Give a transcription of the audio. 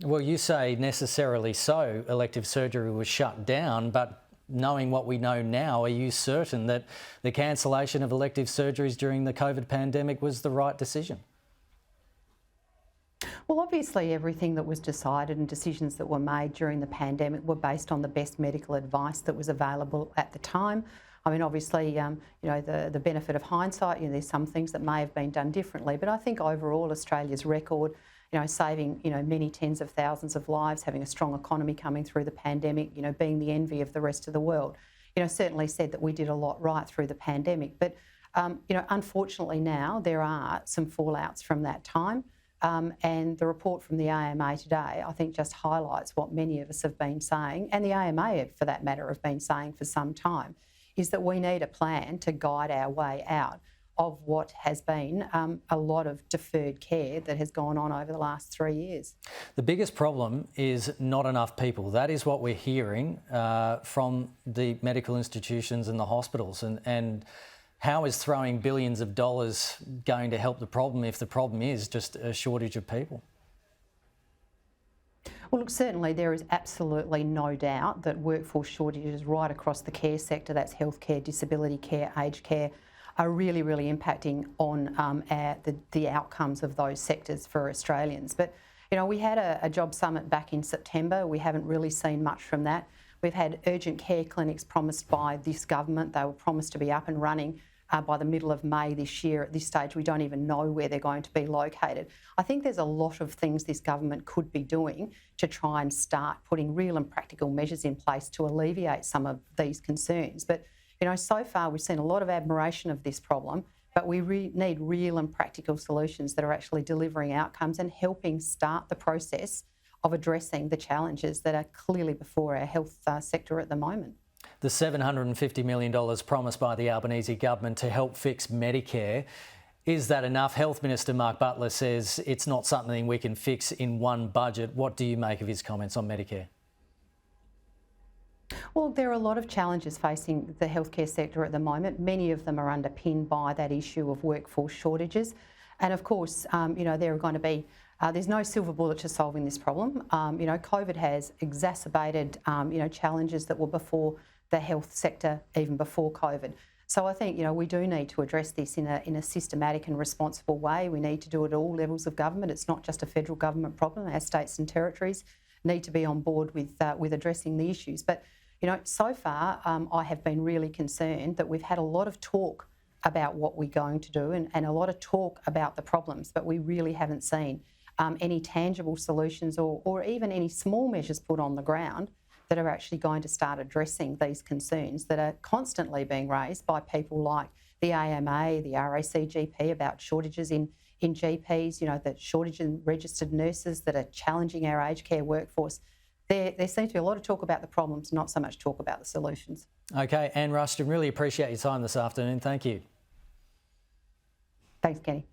Well, you say necessarily so. Elective surgery was shut down, but knowing what we know now, are you certain that the cancellation of elective surgeries during the COVID pandemic was the right decision? Well, obviously everything that was decided and decisions that were made during the pandemic were based on the best medical advice that was available at the time. I mean, obviously, the benefit of hindsight, there's some things that may have been done differently, but I think overall Australia's record, saving, many tens of thousands of lives, having a strong economy coming through the pandemic, being the envy of the rest of the world, certainly said that we did a lot right through the pandemic. But, unfortunately now there are some fallouts from that time. And the report from the AMA today, I think, just highlights what many of us have been saying, and the AMA, for that matter, have been saying for some time, is that we need a plan to guide our way out of what has been a lot of deferred care that has gone on over the last 3 years. The biggest problem is not enough people. That is what we're hearing from the medical institutions and the hospitals. And how is throwing billions of dollars going to help the problem if the problem is just a shortage of people? Well, look, certainly there is absolutely no doubt that workforce shortages right across the care sector, that's healthcare, disability care, aged care, are really, really impacting on the outcomes of those sectors for Australians. But, we had a job summit back in September. We haven't really seen much from that. We've had urgent care clinics promised by this government. They were promised to be up and running by the middle of May this year. At this stage, we don't even know where they're going to be located. I think there's a lot of things this government could be doing to try and start putting real and practical measures in place to alleviate some of these concerns. But, so far we've seen a lot of admiration of this problem, but we need real and practical solutions that are actually delivering outcomes and helping start the process of addressing the challenges that are clearly before our health sector at the moment. The $750 million promised by the Albanese government to help fix Medicare, is that enough? Health Minister Mark Butler says it's not something we can fix in one budget. What do you make of his comments on Medicare? Well, there are a lot of challenges facing the healthcare sector at the moment. Many of them are underpinned by that issue of workforce shortages. And of course, there are going to be there's no silver bullet to solving this problem. COVID has exacerbated, challenges that were before the health sector even before COVID. So I think, we do need to address this in a systematic and responsible way. We need to do it at all levels of government. It's not just a federal government problem. Our states and territories need to be on board with addressing the issues. But, so far I have been really concerned that we've had a lot of talk about what we're going to do and a lot of talk about the problems, but we really haven't seen any tangible solutions or even any small measures put on the ground that are actually going to start addressing these concerns that are constantly being raised by people like the AMA, the RACGP about shortages in GPs, the shortage in registered nurses that are challenging our aged care workforce. There seems to be a lot of talk about the problems, not so much talk about the solutions. Okay, Anne Ruston, really appreciate your time this afternoon. Thank you. Thanks, Kenny.